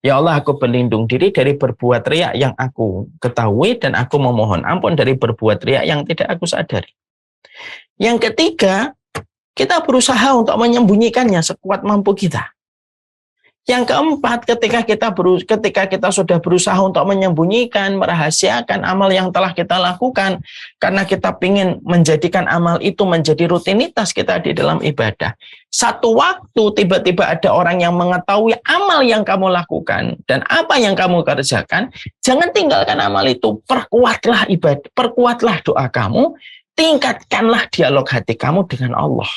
Ya Allah, aku berlindung diri dari berbuat riya yang aku ketahui dan aku memohon ampun dari berbuat riya yang tidak aku sadari. Yang ketiga, kita berusaha untuk menyembunyikannya sekuat mampu kita. Yang keempat, ketika kita sudah berusaha untuk menyembunyikan, merahasiakan amal yang telah kita lakukan, karena kita ingin menjadikan amal itu menjadi rutinitas kita di dalam ibadah. Satu waktu tiba-tiba ada orang yang mengetahui amal yang kamu lakukan dan apa yang kamu kerjakan, jangan tinggalkan amal itu, perkuatlah ibadah, perkuatlah doa kamu, tingkatkanlah dialog hati kamu dengan Allah.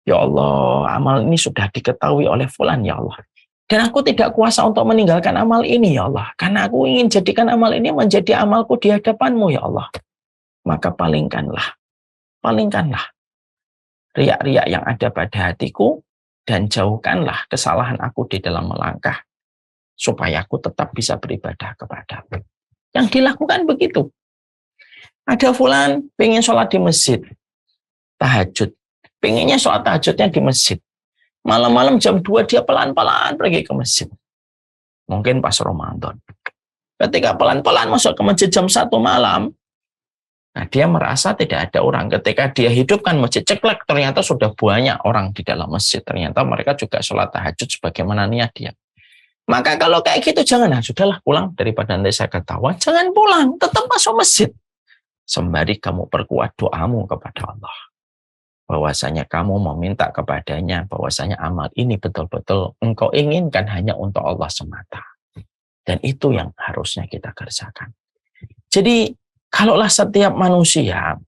Ya Allah, amal ini sudah diketahui oleh fulan ya Allah. Dan aku tidak kuasa untuk meninggalkan amal ini ya Allah. Karena aku ingin jadikan amal ini menjadi amalku di hadapan-Mu ya Allah. Maka palingkanlah riak-riak yang ada pada hatiku dan jauhkanlah kesalahan aku di dalam melangkah. Supaya aku tetap bisa beribadah kepada-Mu. Yang dilakukan begitu. Ada fulan pengen sholat di masjid, tahajud. Pengennya sholat tahajudnya di masjid. Malam-malam jam 2 dia pelan-pelan pergi ke masjid. Mungkin pas Ramadan. Ketika pelan-pelan masuk ke masjid jam 1 malam, nah dia merasa tidak ada orang. Ketika dia hidupkan masjid, ceklek, ternyata sudah banyak orang di dalam masjid. Ternyata mereka juga sholat tahajud sebagaimana niat dia. Maka kalau kayak gitu, jangan, sudahlah pulang. Daripada nanti saya ketahuan, jangan pulang. Tetap masuk masjid. Sembari kamu perkuat doamu kepada Allah. Bahwasanya kamu meminta kepadanya, bahwasanya amal ini betul-betul engkau inginkan hanya untuk Allah semata. Dan itu yang harusnya kita kerjakan. Jadi, kalaulah setiap manusia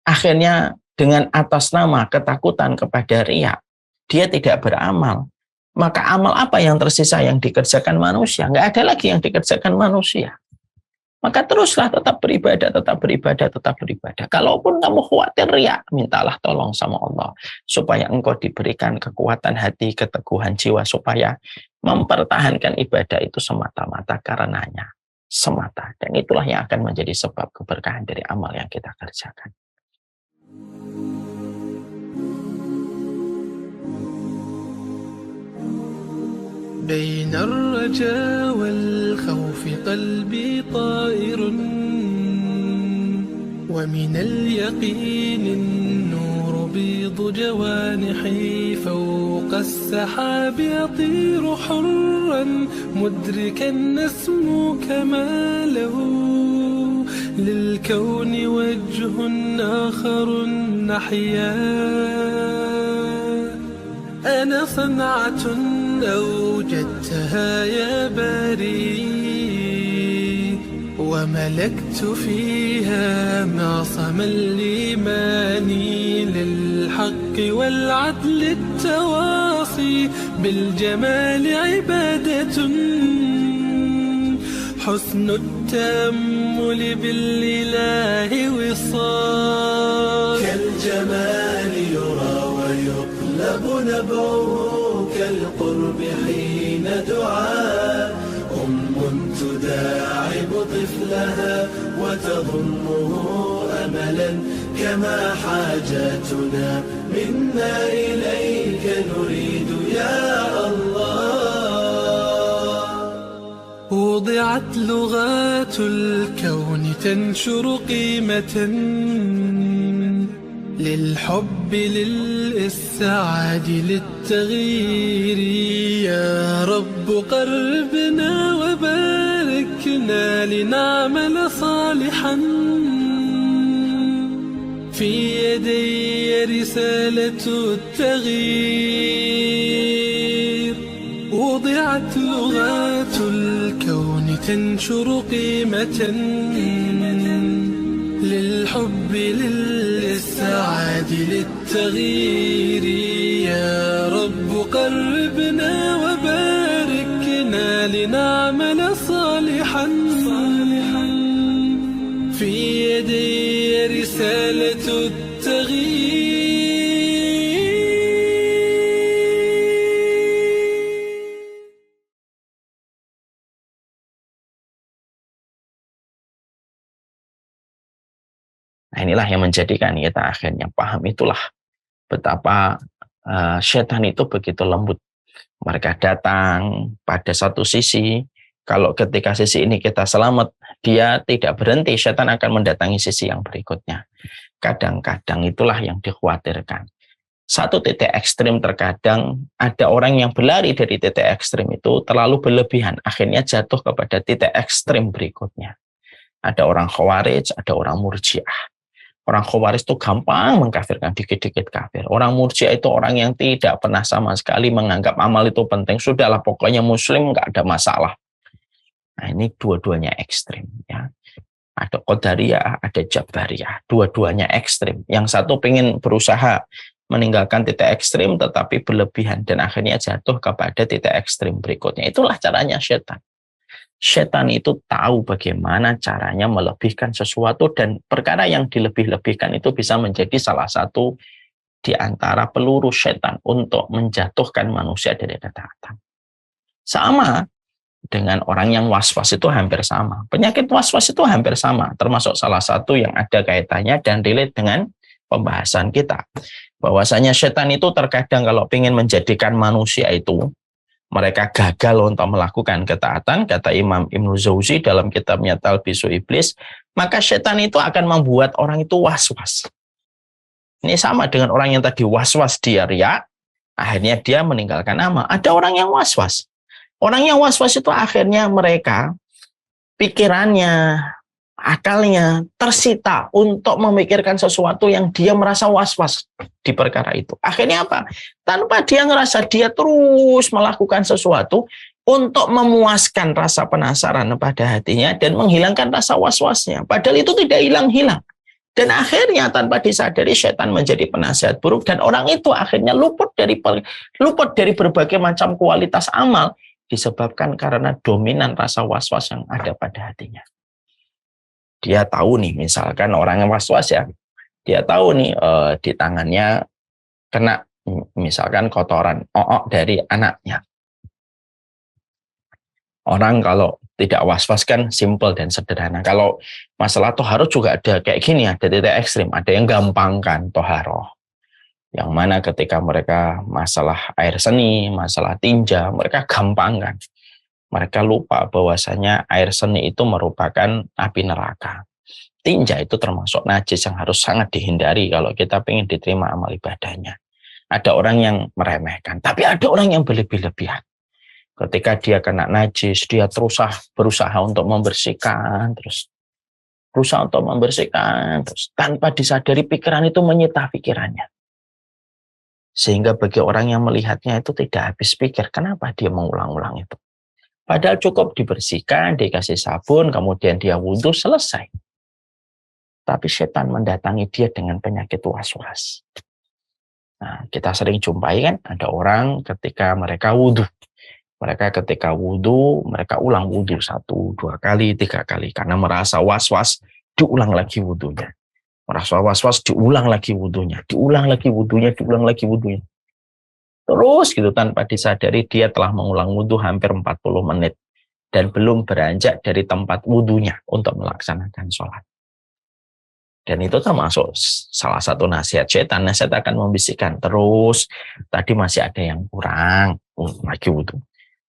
akhirnya dengan atas nama ketakutan kepada riya, dia tidak beramal, maka amal apa yang tersisa yang dikerjakan manusia? Nggak ada lagi yang dikerjakan manusia. Maka teruslah tetap beribadah, tetap beribadah, tetap beribadah. Kalaupun kamu khawatir riya, mintalah tolong sama Allah. Supaya engkau diberikan kekuatan hati, keteguhan jiwa, supaya mempertahankan ibadah itu semata-mata karenanya. Semata. Dan itulah yang akan menjadi sebab keberkahan dari amal yang kita kerjakan. بين الرجاء والخوف قلبي طائر ومن اليقين النور بيض جوانحي فوق السحاب يطير حرا مدركا نسمو كماله للكون وجه آخر نحيا أنا صنعة أوجدتها يا باري وملكت فيها معصم الإيمان للحق والعدل التواصي بالجمال عبادة حسن التأمل بالإله وصال كالجمال يرى ويقلب نبعه كالقرب حين دعاء تداعب طفلها وتضمه أملا كما حاجاتنا منا إليك نريد يا الله وضعت لغات الكون تنشر قيمة للحب للإسعاد للتغيير يا رب قربنا وباركنا لنعمل صالحا في يدي رسالة التغيير وضعت لغات الكون تنشر قيمة للحب للسعادة للتغيير يا رب قربنا وباركنا لنعمل صالحا في يدي رسالة التغيير. Nah, inilah yang menjadikan kita akhirnya paham itulah betapa setan itu begitu lembut. Mereka datang pada satu sisi, kalau ketika sisi ini kita selamat, dia tidak berhenti, setan akan mendatangi sisi yang berikutnya. Kadang-kadang itulah yang dikhawatirkan. Satu titik ekstrim terkadang ada orang yang berlari dari titik ekstrim itu terlalu berlebihan, akhirnya jatuh kepada titik ekstrim berikutnya. Ada orang khawarij, ada orang murjiah. Orang khawarij itu gampang mengkafirkan, dikit-dikit kafir. Orang murjiah itu orang yang tidak pernah sama sekali menganggap amal itu penting. Sudahlah, pokoknya muslim nggak ada masalah. Nah, ini dua-duanya ekstrim. Ya. Ada qadariyah, ada jabariyah. Dua-duanya ekstrim. Yang satu pengen berusaha meninggalkan titik ekstrim, tetapi berlebihan. Dan akhirnya jatuh kepada titik ekstrim berikutnya. Itulah caranya setan. Setan itu tahu bagaimana caranya melebihkan sesuatu, dan perkara yang dilebih-lebihkan itu bisa menjadi salah satu di antara peluru setan untuk menjatuhkan manusia dari ketaatan. Sama dengan orang yang was-was itu hampir sama. Penyakit was-was itu hampir sama, termasuk salah satu yang ada kaitannya dan relate dengan pembahasan kita. Bahwasanya setan itu terkadang kalau ingin menjadikan manusia itu mereka gagal untuk melakukan ketaatan, kata Imam Ibnu Jauzi dalam kitabnya Talbisu Iblis, maka setan itu akan membuat orang itu was-was. Ini sama dengan orang yang tadi was-was dia riya, akhirnya dia meninggalkan amal. Ada orang yang was-was. Orang yang was-was itu akhirnya mereka pikirannya, akalnya tersita untuk memikirkan sesuatu yang dia merasa was-was di perkara itu. Akhirnya apa? Tanpa dia ngerasa, dia terus melakukan sesuatu untuk memuaskan rasa penasaran pada hatinya dan menghilangkan rasa was-wasnya. Padahal itu tidak hilang-hilang. Dan akhirnya tanpa disadari setan menjadi penasihat buruk dan orang itu akhirnya luput dari berbagai macam kualitas amal disebabkan karena dominan rasa was-was yang ada pada hatinya. Dia tahu nih, misalkan orang yang was-was ya, dia tahu nih di tangannya kena misalkan kotoran dari anaknya. Orang kalau tidak was-was kan simple dan sederhana. Kalau masalah toharoh juga ada kayak gini, ada titik ekstrim, ada yang gampang kan toharoh. Yang mana ketika mereka masalah air seni, masalah tinja, mereka gampang kan. Mereka lupa bahwasanya air seni itu merupakan api neraka. Tinja itu termasuk najis yang harus sangat dihindari kalau kita ingin diterima amal ibadahnya. Ada orang yang meremehkan, tapi ada orang yang berlebih-lebihan. Ketika dia kena najis, dia berusaha untuk membersihkan, terus tanpa disadari pikiran itu menyita pikirannya. Sehingga bagi orang yang melihatnya itu tidak habis pikir, kenapa dia mengulang-ulang itu. Padahal cukup dibersihkan, dikasih sabun, kemudian dia wudhu, selesai. Tapi setan mendatangi dia dengan penyakit was-was. Nah, kita sering jumpai kan, ada orang ketika mereka wudhu. Mereka ulang wudhu 1, 2 kali, 3 kali. Karena merasa was-was, diulang lagi wudhunya. Merasa was-was, diulang lagi wudhunya. Terus gitu tanpa disadari dia telah mengulang wudhu hampir 40 menit. Dan belum beranjak dari tempat wudhunya untuk melaksanakan sholat. Dan itu termasuk salah satu nasihat setan. Nasihat akan membisikkan. Terus tadi masih ada yang kurang, lagi wudhu.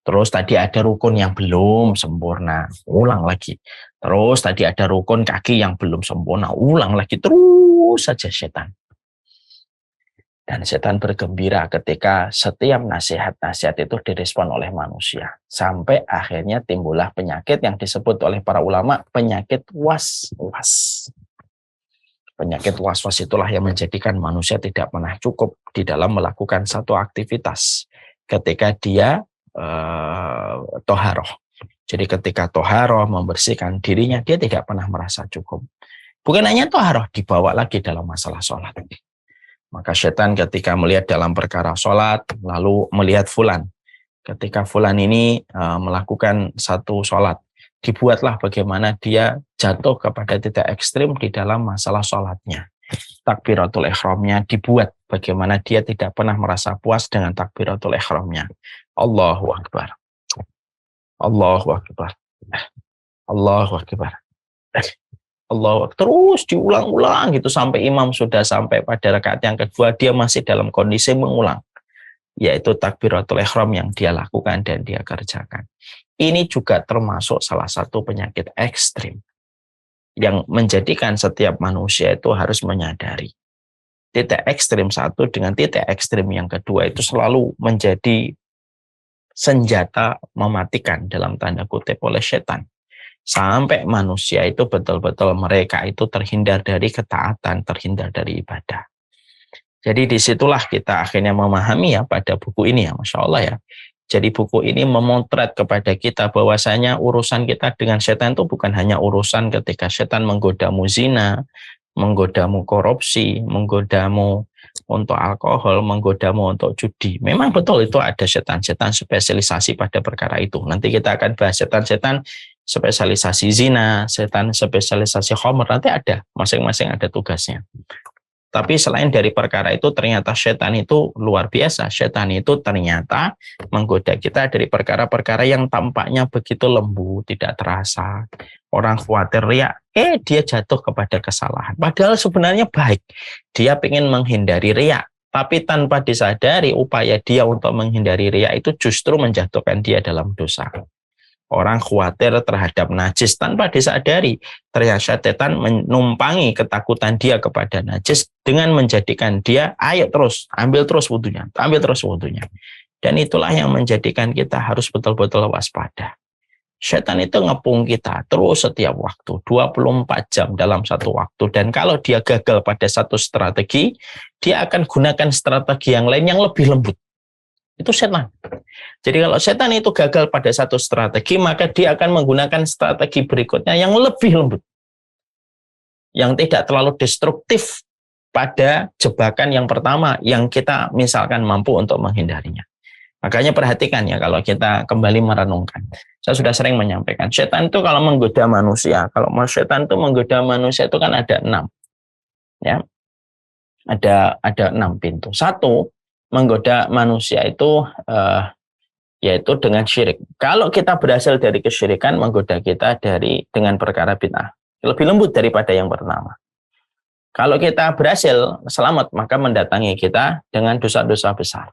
Terus tadi ada rukun yang belum sempurna, ulang lagi. Terus tadi ada rukun kaki yang belum sempurna, ulang lagi. Terus saja setan. Dan setan bergembira ketika setiap nasihat-nasihat itu direspon oleh manusia. Sampai akhirnya timbullah penyakit yang disebut oleh para ulama, penyakit was-was. Penyakit was-was itulah yang menjadikan manusia tidak pernah cukup di dalam melakukan satu aktivitas. Ketika dia toharoh. Jadi ketika toharoh membersihkan dirinya, dia tidak pernah merasa cukup. Bukan hanya toharoh, dibawa lagi dalam masalah sholat. Maka setan ketika melihat dalam perkara sholat, lalu melihat fulan. Ketika fulan ini melakukan satu sholat, dibuatlah bagaimana dia jatuh kepada titik ekstrim di dalam masalah sholatnya. Takbiratul ihramnya dibuat bagaimana dia tidak pernah merasa puas dengan takbiratul ihramnya. Allahu Akbar. Allahu Akbar. Allahu Akbar. Allahu Akbar. Terus diulang-ulang gitu sampai imam sudah sampai pada rakaat yang kedua, dia masih dalam kondisi mengulang. Yaitu takbiratul ihram yang dia lakukan dan dia kerjakan. Ini juga termasuk salah satu penyakit ekstrim yang menjadikan setiap manusia itu harus menyadari. Titik ekstrim satu dengan titik ekstrim yang kedua itu selalu menjadi senjata mematikan dalam tanda kutip oleh setan. Sampai manusia itu betul-betul mereka itu terhindar dari ketaatan, terhindar dari ibadah. Jadi disitulah kita akhirnya memahami ya pada buku ini ya, Masya Allah ya. Jadi buku ini memotret kepada kita bahwasanya urusan kita dengan setan itu bukan hanya urusan ketika setan menggodamu zina, menggodamu korupsi, menggodamu untuk alkohol, menggodamu untuk judi. Memang betul itu ada setan-setan spesialisasi pada perkara itu. Nanti kita akan bahas setan-setan spesialisasi zina, setan spesialisasi khamr, nanti ada, masing-masing ada tugasnya. Tapi selain dari perkara itu, ternyata setan itu luar biasa. Setan itu ternyata menggoda kita dari perkara-perkara yang tampaknya begitu lembut, tidak terasa. Orang khawatir riya, dia jatuh kepada kesalahan. Padahal sebenarnya baik. Dia ingin menghindari riya. Tapi tanpa disadari upaya dia untuk menghindari riya itu justru menjatuhkan dia dalam dosa. Orang khawatir terhadap najis tanpa disadari. Ternyata setan menumpangi ketakutan dia kepada najis dengan menjadikan dia, ayo terus, ambil terus wudunya, ambil terus wudunya. Dan itulah yang menjadikan kita harus betul-betul waspada. Setan itu ngepung kita terus setiap waktu, 24 jam dalam satu waktu. Dan kalau dia gagal pada satu strategi, dia akan gunakan strategi yang lain yang lebih lembut. Itu setan. Jadi kalau setan itu gagal pada satu strategi, maka dia akan menggunakan strategi berikutnya yang lebih lembut. Yang tidak terlalu destruktif pada jebakan yang pertama yang kita misalkan mampu untuk menghindarinya. Makanya perhatikan ya kalau kita kembali merenungkan. Saya sudah sering menyampaikan, setan itu kalau menggoda manusia, kalau setan itu menggoda manusia itu kan ada 6. Ya. Ada 6 pintu. 1, menggoda manusia itu yaitu dengan syirik. Kalau kita berhasil dari kesyirikan, menggoda kita dengan perkara bid'ah. Lebih lembut daripada yang pertama. Kalau kita berhasil selamat, maka mendatangi kita dengan dosa-dosa besar.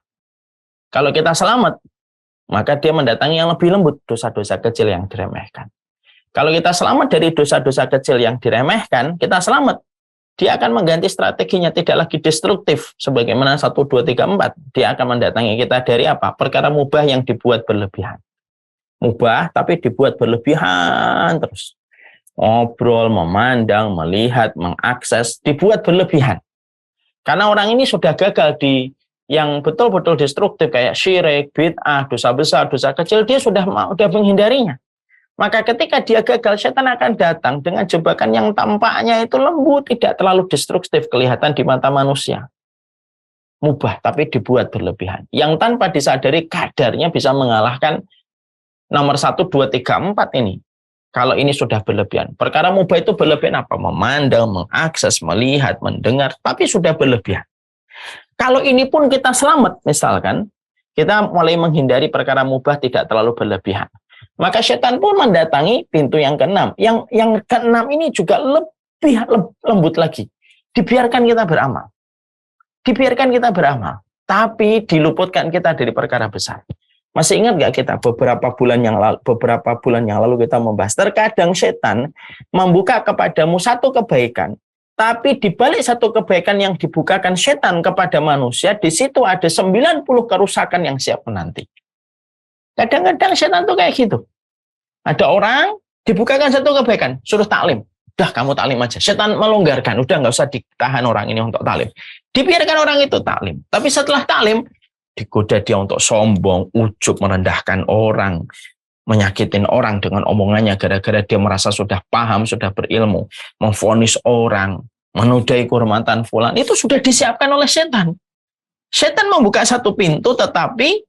Kalau kita selamat, maka dia mendatangi yang lebih lembut, dosa-dosa kecil yang diremehkan. Kalau kita selamat dari dosa-dosa kecil yang diremehkan, kita selamat. Dia akan mengganti strateginya, tidak lagi destruktif. Sebagaimana 1, 2, 3, 4. Dia akan mendatangi kita dari apa? Perkara mubah yang dibuat berlebihan. Mubah, tapi dibuat berlebihan terus. Ngobrol, memandang, melihat, mengakses, dibuat berlebihan. Karena orang ini sudah gagal di yang betul-betul destruktif, kayak syirik, bid'ah, dosa besar, dosa kecil, dia sudah menghindarinya. Maka ketika dia gagal, setan akan datang dengan jebakan yang tampaknya itu lembut, tidak terlalu destruktif, kelihatan di mata manusia. Mubah, tapi dibuat berlebihan. Yang tanpa disadari kadarnya bisa mengalahkan nomor 1, 2, 3, 4 ini. Kalau ini sudah berlebihan. Perkara mubah itu berlebihan apa? Memandang, mengakses, melihat, mendengar, tapi sudah berlebihan. Kalau ini pun kita selamat, misalkan, kita mulai menghindari perkara mubah tidak terlalu berlebihan. Maka setan pun mendatangi pintu yang ke-6. Yang ke-6 ini juga lebih lembut lagi. Dibiarkan kita beramal. Dibiarkan kita beramal. Tapi diluputkan kita dari perkara besar. Masih ingat nggak kita beberapa bulan yang lalu kita membahas. Terkadang setan membuka kepadamu satu kebaikan. Tapi di balik satu kebaikan yang dibukakan setan kepada manusia, di situ ada 90 kerusakan yang siap menanti. Kadang-kadang setan tuh kayak gitu. Ada orang dibukakan satu kebaikan, suruh taklim. Udah kamu taklim aja. Setan melonggarkan, udah nggak usah ditahan orang ini untuk taklim. Dibiarkan orang itu taklim. Tapi setelah taklim, digoda dia untuk sombong, ujub, merendahkan orang, menyakitin orang dengan omongannya gara-gara dia merasa sudah paham, sudah berilmu, memvonis orang, menodai kehormatan fulan. Itu sudah disiapkan oleh setan. Setan membuka satu pintu, tetapi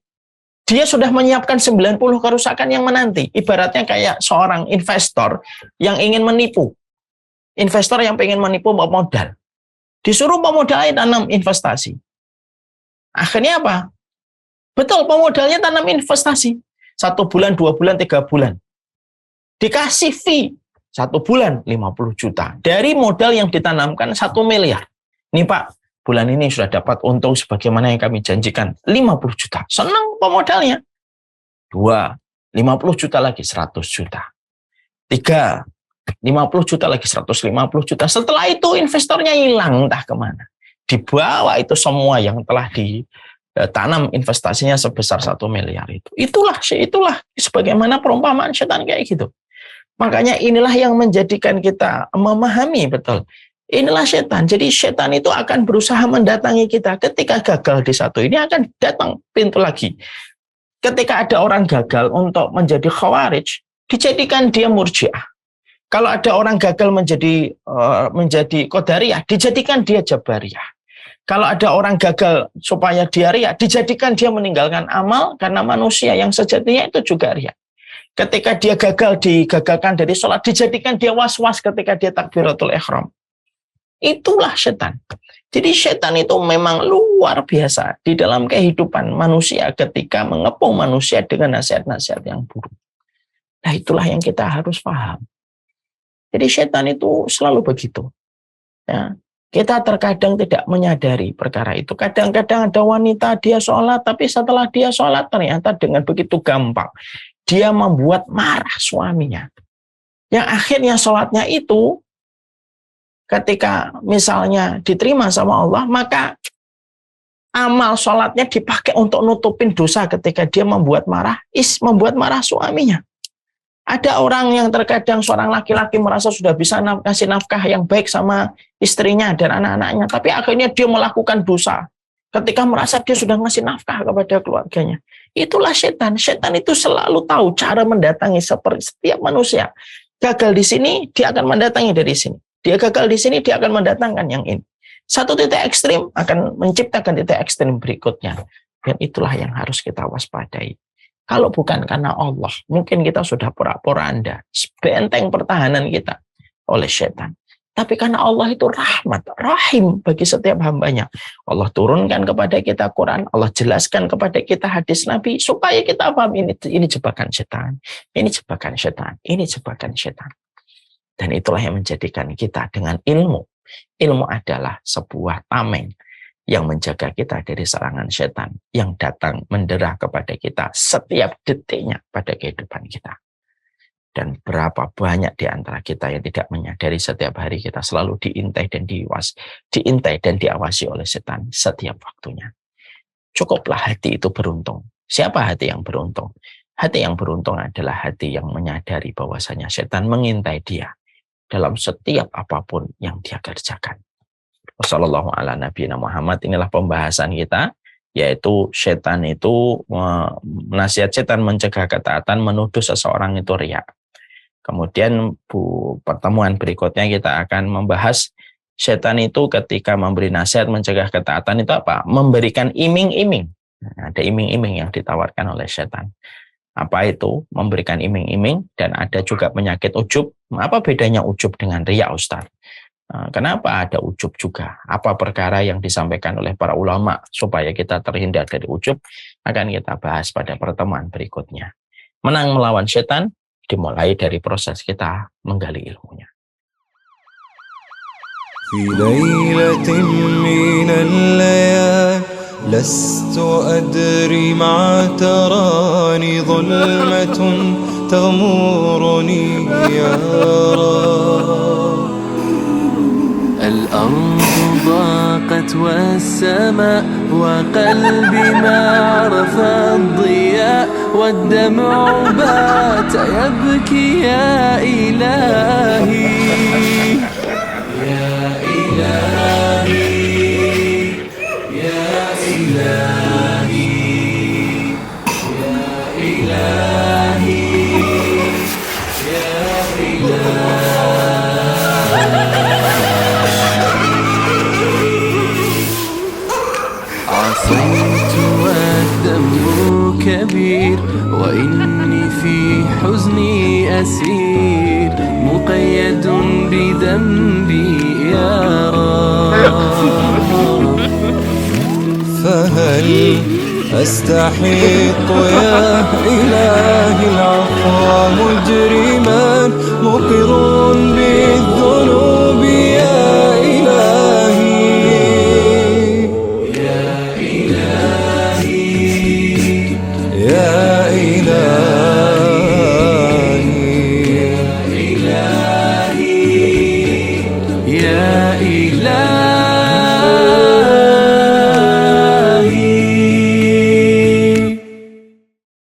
dia sudah menyiapkan 90 kerusakan yang menanti. Ibaratnya kayak seorang investor yang ingin menipu. Investor yang pengen menipu modal. Disuruh pemodalnya tanam investasi. Akhirnya apa? Betul, pemodalnya tanam investasi. 1 bulan, 2 bulan, 3 bulan. Dikasih fee. 1 bulan, 50 juta. Dari modal yang ditanamkan 1 miliar. Nih Pak, bulan ini sudah dapat untung sebagaimana yang kami janjikan. 50 juta. Senang pemodalnya. 2, 50 juta lagi 100 juta. 3, 50 juta lagi 150 juta. Setelah itu investornya hilang entah kemana. Dibawa itu semua yang telah ditanam investasinya sebesar 1 miliar itu. Itulah sebagaimana perumpamaan setan kayak gitu. Makanya inilah yang menjadikan kita memahami betul. Inilah setan. Jadi setan itu akan berusaha mendatangi kita. Ketika gagal di satu ini akan datang pintu lagi. Ketika ada orang gagal untuk menjadi khawarij, dijadikan dia murji'ah. Kalau ada orang gagal menjadi qadariyah, dijadikan dia jabariyah. Kalau ada orang gagal supaya dia riya, dijadikan dia meninggalkan amal karena manusia yang sejatinya itu juga riya. Ketika dia gagal digagalkan dari sholat, dijadikan dia was-was ketika dia takbiratul ihram. Itulah setan. Jadi setan itu memang luar biasa di dalam kehidupan manusia ketika mengepung manusia dengan nasihat-nasihat yang buruk. Nah, itulah yang kita harus paham. Jadi setan itu selalu begitu. Ya, kita terkadang tidak menyadari perkara itu. Kadang-kadang ada wanita dia sholat, tapi setelah dia sholat ternyata dengan begitu gampang dia membuat marah suaminya. Yang akhirnya sholatnya itu ketika misalnya diterima sama Allah, maka amal sholatnya dipakai untuk nutupin dosa ketika dia membuat marah suaminya. Ada orang yang terkadang seorang laki-laki merasa sudah bisa kasih nafkah yang baik sama istrinya dan anak-anaknya, tapi akhirnya dia melakukan dosa ketika merasa dia sudah ngasih nafkah kepada keluarganya. Itulah setan. Setan itu selalu tahu cara mendatangi seperti setiap manusia. Gagal di sini, dia akan mendatangi dari sini. Dia gagal di sini, dia akan mendatangkan yang ini. Satu titik ekstrim akan menciptakan titik ekstrim berikutnya. Dan itulah yang harus kita waspadai. Kalau bukan karena Allah, mungkin kita sudah porak-poranda, benteng pertahanan kita oleh setan. Tapi karena Allah itu rahmat, rahim bagi setiap hambanya. Allah turunkan kepada kita Quran, Allah jelaskan kepada kita hadis Nabi, supaya kita paham ini jebakan setan, ini jebakan setan, ini jebakan setan. Dan itulah yang menjadikan kita dengan ilmu. Ilmu adalah sebuah tameng yang menjaga kita dari serangan setan yang datang menderah kepada kita setiap detiknya pada kehidupan kita. Dan berapa banyak di antara kita yang tidak menyadari setiap hari kita selalu diintai dan diawasi oleh setan setiap waktunya. Cukuplah hati itu beruntung. Siapa hati yang beruntung? Hati yang beruntung adalah hati yang menyadari bahwasanya setan mengintai dia dalam setiap apapun yang dia kerjakan. Wassallallahu ala nabiyina Muhammad. Inilah pembahasan kita, yaitu setan itu, nasihat setan mencegah ketaatan, menuduh seseorang itu riya. Kemudian pertemuan berikutnya kita akan membahas setan itu ketika memberi nasihat mencegah ketaatan itu apa? Memberikan iming-iming. Nah, ada iming-iming yang ditawarkan oleh setan. Apa itu? Memberikan iming-iming. Dan ada juga penyakit ujub. Apa bedanya ujub dengan riya, Ustaz? Kenapa ada ujub juga? Apa perkara yang disampaikan oleh para ulama supaya kita terhindar dari ujub? Akan kita bahas pada pertemuan berikutnya. Menang melawan setan dimulai dari proses kita menggali ilmunya. في ليلة من الليالي لست أدري ما تراني ظلمة تغمرني يا رب الأرض ضاقت والسماء وقلبي ما عرف الضياء والدمع بات يبكي يا إلهي يا إلهي يا إلهي يا إلهي يا إلهي عصيت والذنب كبير وإني في حزني أسير مقيد بذنبي يا رب فهل أستحق يا إلهي العفو مجرما مقر بالذنوب